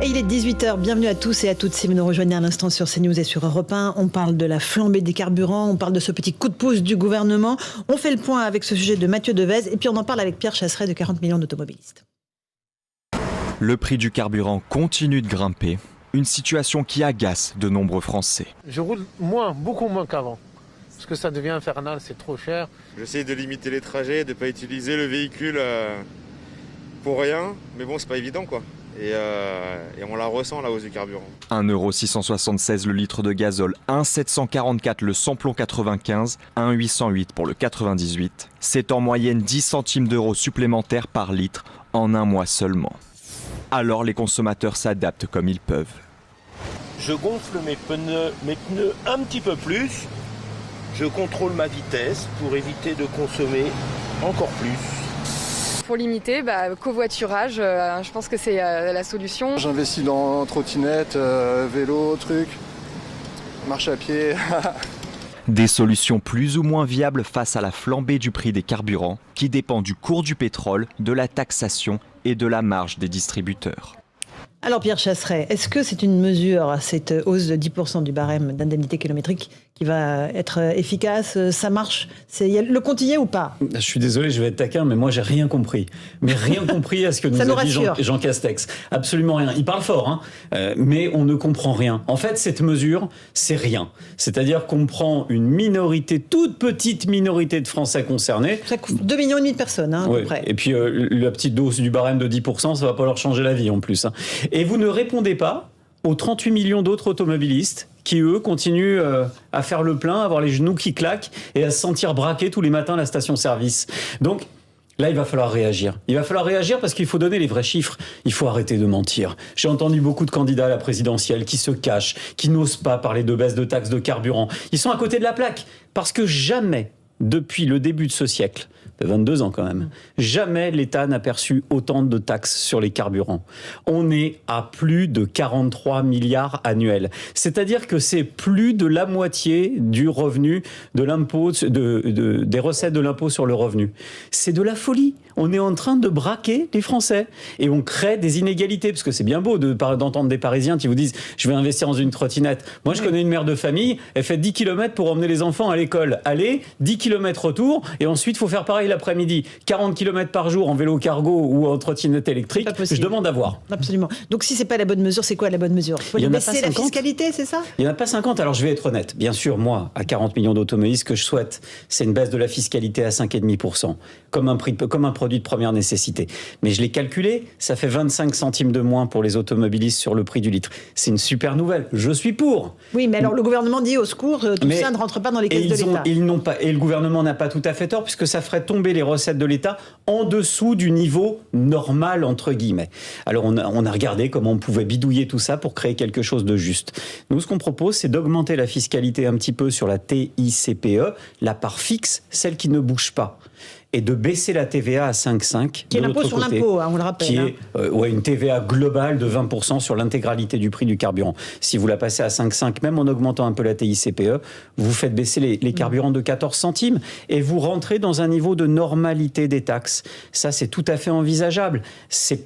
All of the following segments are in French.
Et il est 18h, bienvenue à tous et à toutes si vous nous rejoignez à l'instant sur CNews et sur Europe 1. On parle de la flambée des carburants, on parle de ce petit coup de pouce du gouvernement. On fait le point avec ce sujet de Mathieu Devez et puis on en parle avec Pierre Chasseret de 40 millions d'automobilistes. Le prix du carburant continue de grimper, une situation qui agace de nombreux Français. Je roule moins, beaucoup moins qu'avant, parce que ça devient infernal, c'est trop cher. J'essaie de limiter les trajets, de ne pas utiliser le véhicule pour rien, mais bon, c'est pas évident quoi. Et on la ressent, la hausse du carburant. 1,676 € le litre de gazole, 1,744 le samplon 95, 1,808 pour le 98. C'est en moyenne 10 centimes d'euros supplémentaires par litre en un mois seulement. Alors les consommateurs s'adaptent comme ils peuvent. Je gonfle mes pneus un petit peu plus. Je contrôle ma vitesse pour éviter de consommer encore plus. Pour limiter, covoiturage, je pense que c'est la solution. J'investis dans trottinette, vélo, marche à pied. Des solutions plus ou moins viables face à la flambée du prix des carburants qui dépend du cours du pétrole, de la taxation et de la marge des distributeurs. Alors Pierre Chasseret, est-ce que c'est une mesure, cette hausse de 10% du barème d'indemnité kilométrique qui va être efficace? Ça marche? Le compte y est ou pas? Je suis désolé, je vais être taquin, mais moi j'ai rien compris. Mais rien compris à ce que nous a dit Jean Castex. Absolument rien. Il parle fort, mais on ne comprend rien. En fait, cette mesure, c'est rien. C'est-à-dire qu'on prend une minorité, toute petite minorité de Français concernés. Ça coûte 2,5 millions de personnes, à peu près. Et puis la petite dose du barème de 10%, ça va pas leur changer la vie en plus. Et vous ne répondez pas aux 38 millions d'autres automobilistes qui, eux, continuent à faire le plein, à avoir les genoux qui claquent et à se sentir braqués tous les matins à la station-service. Donc, là, il va falloir réagir. Il va falloir réagir parce qu'il faut donner les vrais chiffres. Il faut arrêter de mentir. J'ai entendu beaucoup de candidats à la présidentielle qui se cachent, qui n'osent pas parler de baisse de taxes de carburant. Ils sont à côté de la plaque parce que jamais, depuis le début de ce siècle, 22 ans quand même, jamais l'État n'a perçu autant de taxes sur les carburants. On est à plus de 43 milliards annuels. C'est-à-dire que c'est plus de la moitié du revenu de l'impôt, des recettes de l'impôt sur le revenu. C'est de la folie. On est en train de braquer les Français. Et on crée des inégalités. Parce que c'est bien beau d'entendre des Parisiens qui vous disent « je vais investir dans une trottinette ». Moi, je connais une mère de famille, elle fait 10 km pour emmener les enfants à l'école. Aller, 10 km retour, et ensuite, il faut faire pareil l'après-midi. 40 km par jour en vélo cargo ou en trottinette électrique, je demande à voir. Absolument. Donc si c'est pas la bonne mesure, c'est quoi la bonne mesure? Il faut baisser la fiscalité, c'est ça? Il n'y en a pas 50. Alors je vais être honnête. Bien sûr, moi, à 40 millions d'automobilistes, ce que je souhaite, c'est une baisse de la fiscalité à 5,5%, comme un produit de première nécessité. Mais je l'ai calculé, ça fait 25 centimes de moins pour les automobilistes sur le prix du litre. C'est une super nouvelle. Je suis pour. Oui, mais alors le gouvernement dit au secours, ça ne rentre pas dans les caisses de l'État. Ils n'ont pas, et le gouvernement n'a pas tout à fait tort, puisque ça ferait tomber les recettes de l'État en dessous du niveau normal, entre guillemets. Alors on a regardé comment on pouvait bidouiller tout ça pour créer quelque chose de juste. Nous, ce qu'on propose, c'est d'augmenter la fiscalité un petit peu sur la TICPE, la part fixe, celle qui ne bouge pas, et de baisser la TVA à 5,5. Qui est l'impôt sur l'impôt, on le rappelle. Qui est une TVA globale de 20% sur l'intégralité du prix du carburant. Si vous la passez à 5,5, même en augmentant un peu la TICPE, vous faites baisser les carburants de 14 centimes et vous rentrez dans un niveau de normalité des taxes. Ça, c'est tout à fait envisageable. Ça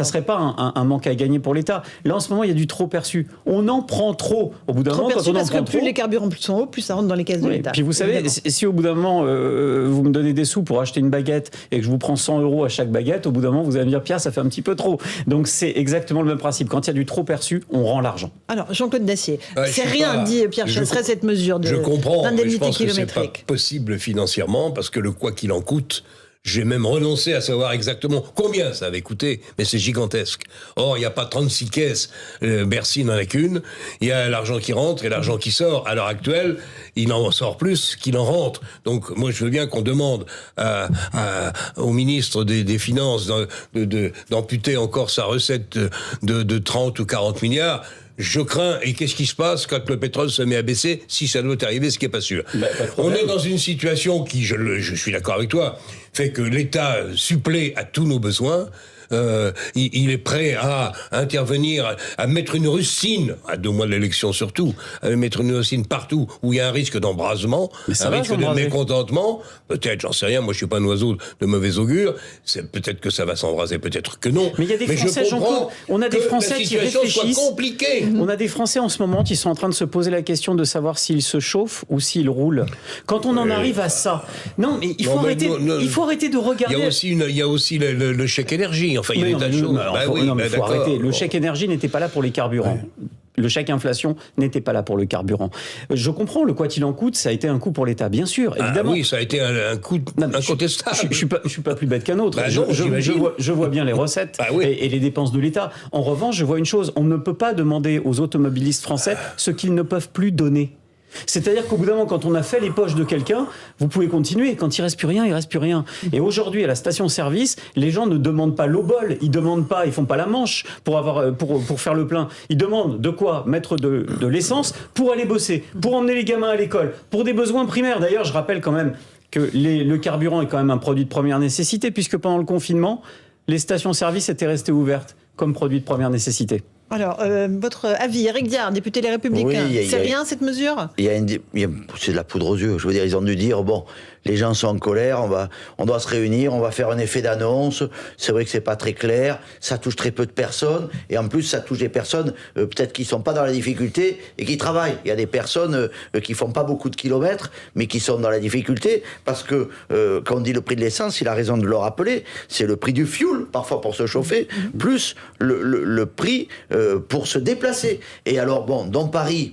serait pas un manque à gagner pour l'État. Là, en ce moment, il y a du trop perçu. On en prend trop. Au bout d'un moment, perçu, parce que plus les carburants sont hauts, plus ça rentre dans les caisses de l'État. Puis vous savez, si au bout d'un moment, vous me donnez des sous pour acheter une baguette et que je vous prends 100 € à chaque baguette, au bout d'un moment, vous allez me dire, Pierre, ça fait un petit peu trop. Donc, c'est exactement le même principe. Quand il y a du trop perçu, on rend l'argent. Alors, Jean-Claude Dacier, c'est rien, dit Pierre Chasseret, cette mesure d'indemnité kilométrique. Je comprends, mais je pense que c'est pas possible financièrement, parce que le quoi qu'il en coûte, j'ai même renoncé à savoir exactement combien ça avait coûté, mais c'est gigantesque. Or, il n'y a pas 36 caisses, Bercy n'en a qu'une, il y a l'argent qui rentre et l'argent qui sort. À l'heure actuelle, il en sort plus qu'il en rentre. Donc, moi, je veux bien qu'on demande au ministre des Finances d'amputer encore sa recette de 30 ou 40 milliards. Je crains, et qu'est-ce qui se passe quand le pétrole se met à baisser, si ça doit arriver, ce qui n'est pas sûr. On est dans une situation qui, je suis d'accord avec toi, fait que l'État supplée à tous nos besoins. il est prêt à intervenir, à mettre une rustine, à 2 mois de l'élection surtout, à mettre une rustine partout où il y a un risque d'embrasement, un risque de mécontentement, peut-être, j'en sais rien, moi je suis pas un oiseau de mauvais augure, c'est peut-être que ça va s'embraser, peut-être que non. Mais il y a des Français, Jean-Claude, on a des Français qui réfléchissent. On a des Français en ce moment qui sont en train de se poser la question de savoir s'ils se chauffent ou s'ils roulent. Quand on en arrive à ça, non, mais il faut arrêter de regarder. Il y a aussi le chèque énergie. Enfin, il y a des tas de choses. Il faut arrêter. Le chèque énergie n'était pas là pour les carburants. Ouais. Le chèque inflation n'était pas là pour le carburant. Je comprends, le quoi qu'il en coûte, ça a été un coût pour l'État, bien sûr, évidemment. Oui, ça a été un coût incontestable. Je suis pas plus bête qu'un autre. Je vois bien les recettes et les dépenses de l'État. En revanche, je vois une chose, on ne peut pas demander aux automobilistes français ce qu'ils ne peuvent plus donner. C'est-à-dire qu'au bout d'un moment, quand on a fait les poches de quelqu'un, vous pouvez continuer. Quand il reste plus rien, il reste plus rien. Et aujourd'hui, à la station-service, les gens ne demandent pas l'obol, ils font pas la manche pour faire le plein. Ils demandent de quoi mettre de l'essence pour aller bosser, pour emmener les gamins à l'école, pour des besoins primaires. D'ailleurs, je rappelle quand même que le carburant est quand même un produit de première nécessité, puisque pendant le confinement, les stations-service étaient restées ouvertes comme produit de première nécessité. Alors, votre avis, Éric Diard, député Les Républicains, c'est rien cette mesure ? C'est de la poudre aux yeux. Je veux dire, ils ont dû dire, bon, les gens sont en colère, on doit se réunir, on va faire un effet d'annonce. C'est vrai que c'est pas très clair, ça touche très peu de personnes, et en plus, ça touche des personnes peut-être qui sont pas dans la difficulté et qui travaillent. Il y a des personnes qui font pas beaucoup de kilomètres, mais qui sont dans la difficulté, parce que quand on dit le prix de l'essence, il a raison de le rappeler, c'est le prix du fuel, parfois pour se chauffer, plus le prix pour se déplacer. Et alors, bon, dans Paris,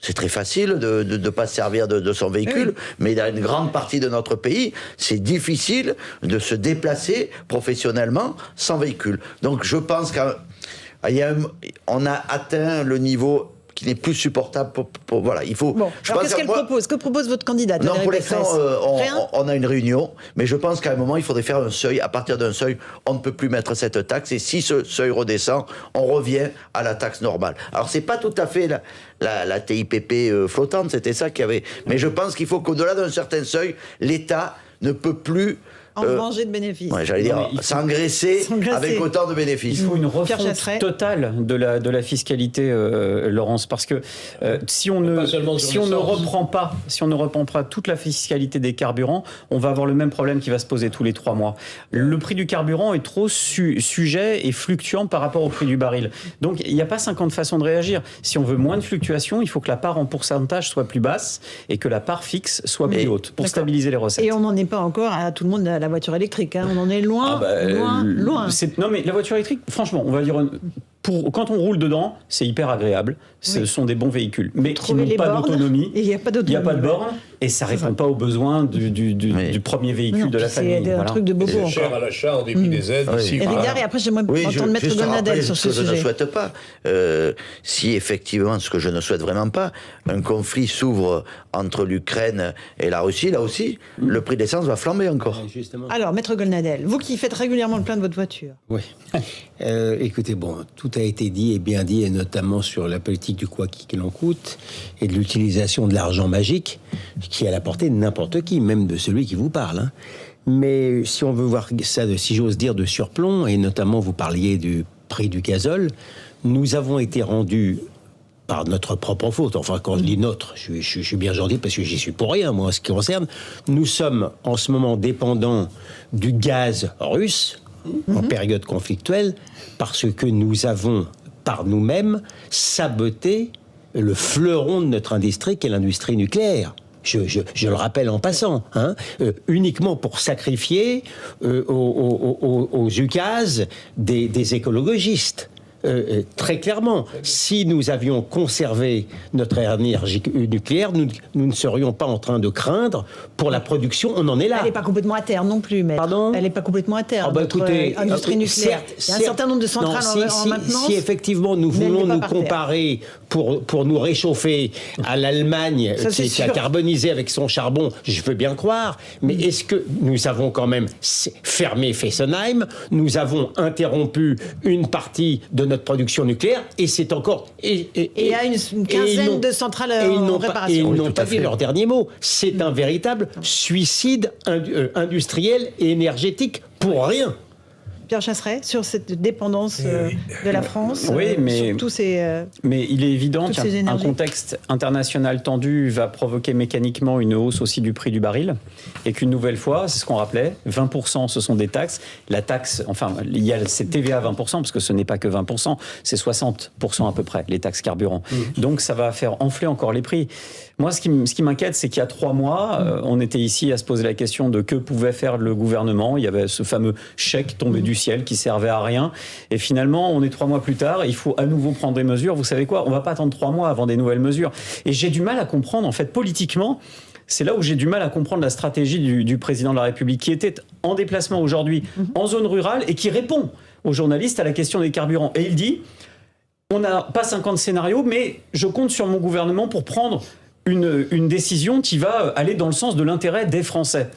c'est très facile de ne pas se servir de son véhicule, mais dans une grande partie de notre pays, c'est difficile de se déplacer professionnellement sans véhicule. Donc je pense qu'on a atteint le niveau qui n'est plus supportable voilà, il faut... Bon, alors qu'est-ce qu'elle propose ? Que propose votre candidate ? Non, pour l'instant, on a une réunion, mais je pense qu'à un moment, il faudrait faire un seuil. À partir d'un seuil, on ne peut plus mettre cette taxe, et si ce seuil redescend, on revient à la taxe normale. Alors, c'est pas tout à fait la TIPP flottante, c'était ça qu'il y avait. Mais je pense qu'il faut qu'au-delà d'un certain seuil, l'État ne peut plus... engranger de bénéfices. Ouais, j'allais dire, s'engraisser avec autant de bénéfices. Il faut une refonte totale de la fiscalité, Laurence, parce que si on ne reprend pas toute la fiscalité des carburants, on va avoir le même problème qui va se poser tous les 3 mois. Le prix du carburant est trop sujet et fluctuant par rapport au prix du baril. Donc il n'y a pas 50 façons de réagir. Si on veut moins de fluctuations, il faut que la part en pourcentage soit plus basse et que la part fixe soit plus haute pour stabiliser les recettes. Et on n'en est pas encore à tout le monde à la voiture électrique, hein. On en est loin, loin. Non mais la voiture électrique, franchement, on va dire, quand on roule dedans, c'est hyper agréable. Ce sont des bons véhicules, mais qui n'ont pas d'autonomie. Il n'y a pas de borne, et ça ne répond pas aux besoins du premier véhicule de la famille. C'est un truc de bobo. C'est cher à l'achat en dépit des aides. Et après, j'aimerais entendre Maître Golnadel sur ce sujet. Je ne souhaite pas. Si effectivement, ce que je ne souhaite vraiment pas, un conflit s'ouvre entre l'Ukraine et la Russie, là aussi, le prix de l'essence va flamber encore. Alors, Maître Golnadel, vous qui faites régulièrement le plein de votre voiture. Oui. Écoutez, bon, tout a été dit et bien dit, et notamment sur la politique du quoi qu'il en coûte et de l'utilisation de l'argent magique qui est à la portée de n'importe qui, même de celui qui vous parle. Hein. Mais si on veut voir ça, si j'ose dire, de surplomb, et notamment vous parliez du prix du gazole, nous avons été rendus par notre propre faute, enfin quand je dis notre, je suis bien gentil parce que j'y suis pour rien, moi, en ce qui concerne, nous sommes en ce moment dépendants du gaz russe, en période conflictuelle, parce que nous avons, par nous-mêmes, saboté le fleuron de notre industrie, qui est l'industrie nucléaire. Je le rappelle en passant, hein, uniquement pour sacrifier aux ukazes des écologistes. Très clairement, si nous avions conservé notre énergie nucléaire, nous ne serions pas en train de craindre pour la production. On en est là. Elle n'est pas complètement à terre non plus, mais pardon, elle n'est pas complètement à terre. Écoutez, industrie nucléaire. Il y a un certain nombre de centrales en maintenance. Si effectivement nous voulons nous comparer pour nous réchauffer à l'Allemagne qui a carbonisé avec son charbon, je veux bien croire. Mais est-ce que nous avons quand même fermé Fessenheim, nous avons interrompu une partie de notre production nucléaire, et c'est encore... Et il y a une quinzaine de centrales en réparation. Et ils n'ont pas dit leur dernier mot. C'est un véritable suicide industriel et énergétique pour rien. Pierre Chasseret, sur cette dépendance de la France, oui, mais, sur tous ces, mais il est évident toutes ces qu'un énergies. contexte international tendu va provoquer mécaniquement une hausse aussi du prix du baril, et qu'une nouvelle fois, c'est ce qu'on rappelait, 20% ce sont des taxes. La taxe, enfin, il y a cette TVA à 20%, parce que ce n'est pas que 20%, c'est 60% à peu près, les taxes carburant. Donc ça va faire enfler encore les prix. Moi, ce qui m'inquiète, c'est qu'il y a 3 mois, on était ici à se poser la question de que pouvait faire le gouvernement. Il y avait ce fameux chèque tombé du ciel qui servait à rien. Et finalement, on est 3 mois plus tard, il faut à nouveau prendre des mesures. Vous savez quoi ? On va pas attendre 3 mois avant des nouvelles mesures. Et j'ai du mal à comprendre, en fait, politiquement, c'est là où j'ai du mal à comprendre la stratégie du président de la République, qui était en déplacement aujourd'hui en zone rurale et qui répond aux journalistes à la question des carburants. Et il dit, on n'a pas 50 scénarios, mais je compte sur mon gouvernement pour prendre une décision qui va aller dans le sens de l'intérêt des Français.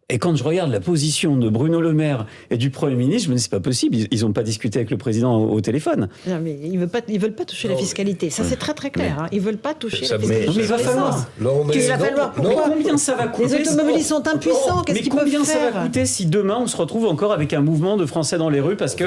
Et quand je regarde la position de Bruno Le Maire et du Premier ministre, je me dis c'est pas possible, ils n'ont pas discuté avec le président au téléphone. Non, mais ils veulent pas toucher la fiscalité. Ça, c'est très très clair. Ils veulent pas toucher la fiscalité. Mais il va falloir. Qu'est-ce qu'il va falloir ? Pourquoi ? Combien ça va coûter ? Les automobilistes sont impuissants. Qu'est-ce qu'ils peuvent faire ? Mais combien ça va coûter si demain on se retrouve encore avec un mouvement de Français dans les rues parce que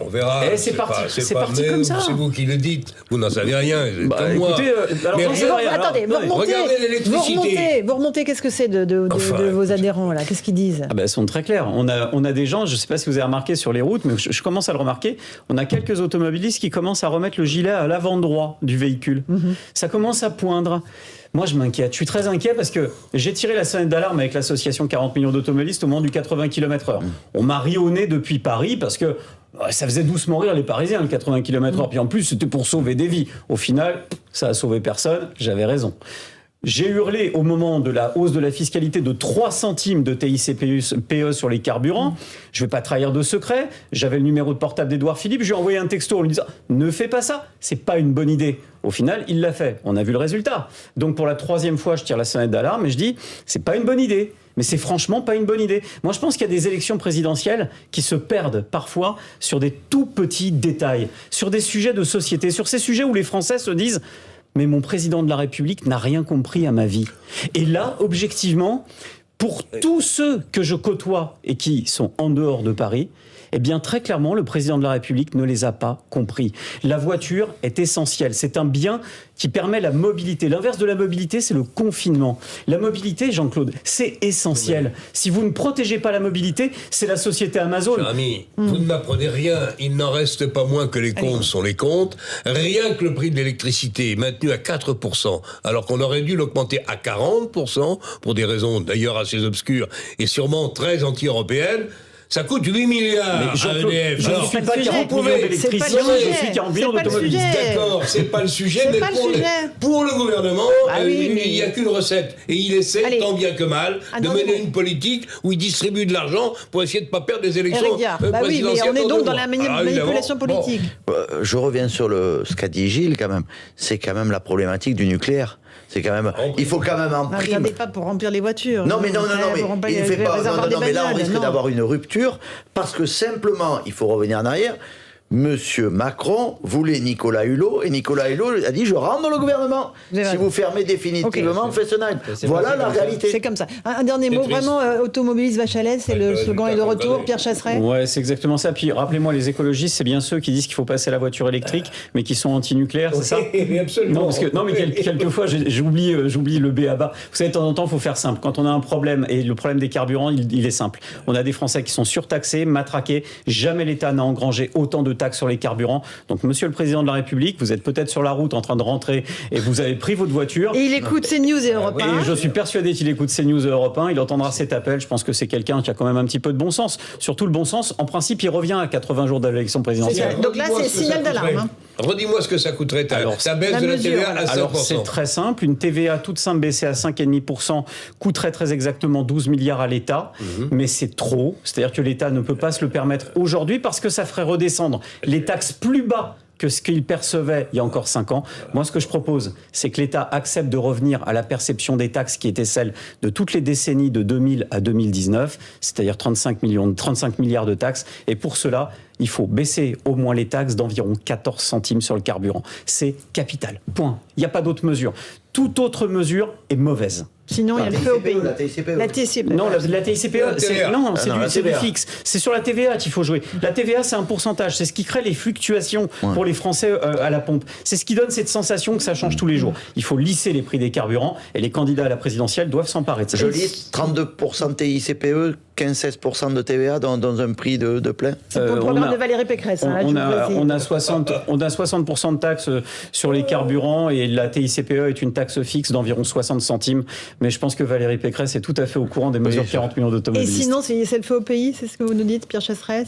on verra. C'est parti comme ça. C'est vous qui le dites. Vous n'en savez rien. Comme moi. Écoutez, alors Mais j'en sais rien. Attendez, regardez l'électricité. Vous remontez. Qu'est-ce que c'est de vos adhérents là ? Qu'est-ce qu'ils disent ? Elles sont très claires. On a des gens, je ne sais pas si vous avez remarqué sur les routes, mais je commence à le remarquer, on a quelques automobilistes qui commencent à remettre le gilet à l'avant droit du véhicule. Ça commence à poindre. Moi, je m'inquiète. Je suis très inquiet parce que j'ai tiré la sonnette d'alarme avec l'association 40 millions d'automobilistes au moment du 80 km/h. On m'a ri au nez depuis Paris parce que ça faisait doucement rire les Parisiens, le 80 km/h. Puis en plus, c'était pour sauver des vies. Au final, ça a sauvé personne. J'avais raison. J'ai hurlé au moment de la hausse de la fiscalité de 3 centimes de TICPE sur les carburants. Je ne vais pas trahir de secret. J'avais le numéro de portable d'Édouard Philippe. Je lui ai envoyé un texto en lui disant « Ne fais pas ça, c'est pas une bonne idée ». Au final, il l'a fait. On a vu le résultat. Donc pour la 3e fois, je tire la sonnette d'alarme et je dis « C'est pas une bonne idée ». Mais c'est franchement pas une bonne idée. Moi, je pense qu'il y a des élections présidentielles qui se perdent parfois sur des tout petits détails, sur des sujets de société, sur ces sujets où les Français se disent « Mais mon président de la République n'a rien compris à ma vie ». Et là, objectivement, pour tous ceux que je côtoie et qui sont en dehors de Paris, eh bien, très clairement, le président de la République ne les a pas compris. La voiture est essentielle. C'est un bien qui permet la mobilité. L'inverse de la mobilité, c'est le confinement. La mobilité, Jean-Claude, c'est essentiel. Si vous ne protégez pas la mobilité, c'est la société Amazon. Cher ami, vous ne m'apprenez rien. Il n'en reste pas moins que les comptes sont les comptes. Rien que le prix de l'électricité est maintenu à 4%, alors qu'on aurait dû l'augmenter à 40%, pour des raisons d'ailleurs assez obscures et sûrement très anti-européennes. Ça coûte 8 milliards à EDF. Je ne suis pas 40 millions d'électriciens, je suis 40 millions d'automobilistes. D'accord, c'est pas le sujet, mais pour le gouvernement, il n'y a qu'une recette. Et il essaie, tant bien que mal, de mener une politique où il distribue de l'argent pour essayer de ne pas perdre des élections présidentielles. Oui, mais on est donc dans la manipulation politique. Je reviens sur ce qu'a dit Gilles, quand même. C'est quand même la problématique du nucléaire. C'est quand même. Il faut quand même en prime. Regardez pas pour remplir les voitures. Non, mais il ne fait pas. Non, mais là, on risque d'avoir une rupture parce que simplement, il faut revenir en arrière. Monsieur Macron voulait Nicolas Hulot et Nicolas Hulot a dit je rentre dans le gouvernement. Si vous fermez définitivement Fessenheim. Voilà la réalité. C'est comme ça. Un dernier mot, vraiment, automobiliste vache à lait, c'est le slogan est de retour, Pierre Chasseret. Ouais, c'est exactement ça. Puis rappelez-moi, les écologistes, c'est bien ceux qui disent qu'il faut passer à la voiture électrique, mais qui sont anti-nucléaires, c'est ça ? Absolument. Non, mais quelquefois, j'oublie le B à bas. Vous savez, de temps en temps, il faut faire simple. Quand on a un problème, et le problème des carburants, il est simple. On a des Français qui sont surtaxés, matraqués. Jamais l'État n'a engrangé autant de taxes sur les carburants. Donc, monsieur le président de la République, vous êtes peut-être sur la route en train de rentrer et vous avez pris votre voiture. Et il écoute CNews et Europe 1. Et je suis persuadé qu'il écoute CNews et Europe 1. Il entendra cet appel. Je pense que c'est quelqu'un qui a quand même un petit peu de bon sens. Surtout le bon sens. En principe, il revient à 80 jours de l'élection présidentielle. Donc là, c'est signal d'alarme. Redis-moi ce que ça coûterait. Ça baisse de la TVA à 5%. Alors, c'est très simple. Une TVA toute simple baissée à 5,5% coûterait très exactement 12 milliards à l'État. Mais c'est trop. C'est-à-dire que l'État ne peut pas se le permettre aujourd'hui parce que ça ferait redescendre les taxes plus bas que ce qu'il percevait il y a encore 5 ans. Moi, ce que je propose, c'est que l'État accepte de revenir à la perception des taxes qui était celle de toutes les décennies de 2000 à 2019, c'est-à-dire 35 milliards de taxes. Et pour cela, il faut baisser au moins les taxes d'environ 14 centimes sur le carburant. C'est capital. Point. Il n'y a pas d'autre mesure. Toute autre mesure est mauvaise. Sinon, il y a le feu au pays. La TICPE. La TICPE. Non, la TICPE, c'est du TVA. fixe. C'est sur la TVA qu'il faut jouer. La TVA, c'est un pourcentage. C'est ce qui crée les fluctuations pour les Français à la pompe. C'est ce qui donne cette sensation que ça change tous les jours. Il faut lisser les prix des carburants et les candidats à la présidentielle doivent s'emparer de ça. Je lis 32% TICPE, 15-16% de TVA dans un prix de plein. C'est pour le programme de Valérie Pécresse. On a 60% de taxes sur les carburants et la TICPE est une taxe fixe d'environ 60 centimes. Mais je pense que Valérie Pécresse est tout à fait au courant des mesures de 40 millions Et d'automobilistes. sinon, c'est le feu au pays, c'est ce que vous nous dites, Pierre Chasseret,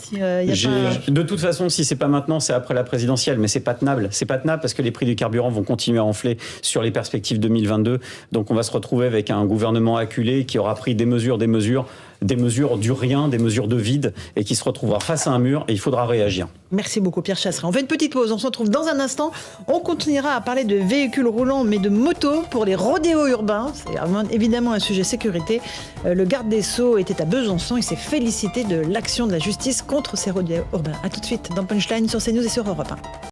De toute façon, si c'est pas maintenant, c'est après la présidentielle, mais c'est pas tenable. C'est pas tenable parce que les prix du carburant vont continuer à enfler sur les perspectives 2022. Donc on va se retrouver avec un gouvernement acculé qui aura pris des mesures du rien, des mesures de vide, et qui se retrouvera face à un mur, et il faudra réagir. Merci beaucoup Pierre Chasseret. On fait une petite pause, on se retrouve dans un instant. On continuera à parler de véhicules roulants, mais de motos pour les rodéos urbains. C'est évidemment un sujet sécurité. Le garde des Sceaux était à Besançon et s'est félicité de l'action de la justice contre ces rodéos urbains. A tout de suite dans Punchline sur CNews et sur Europe 1.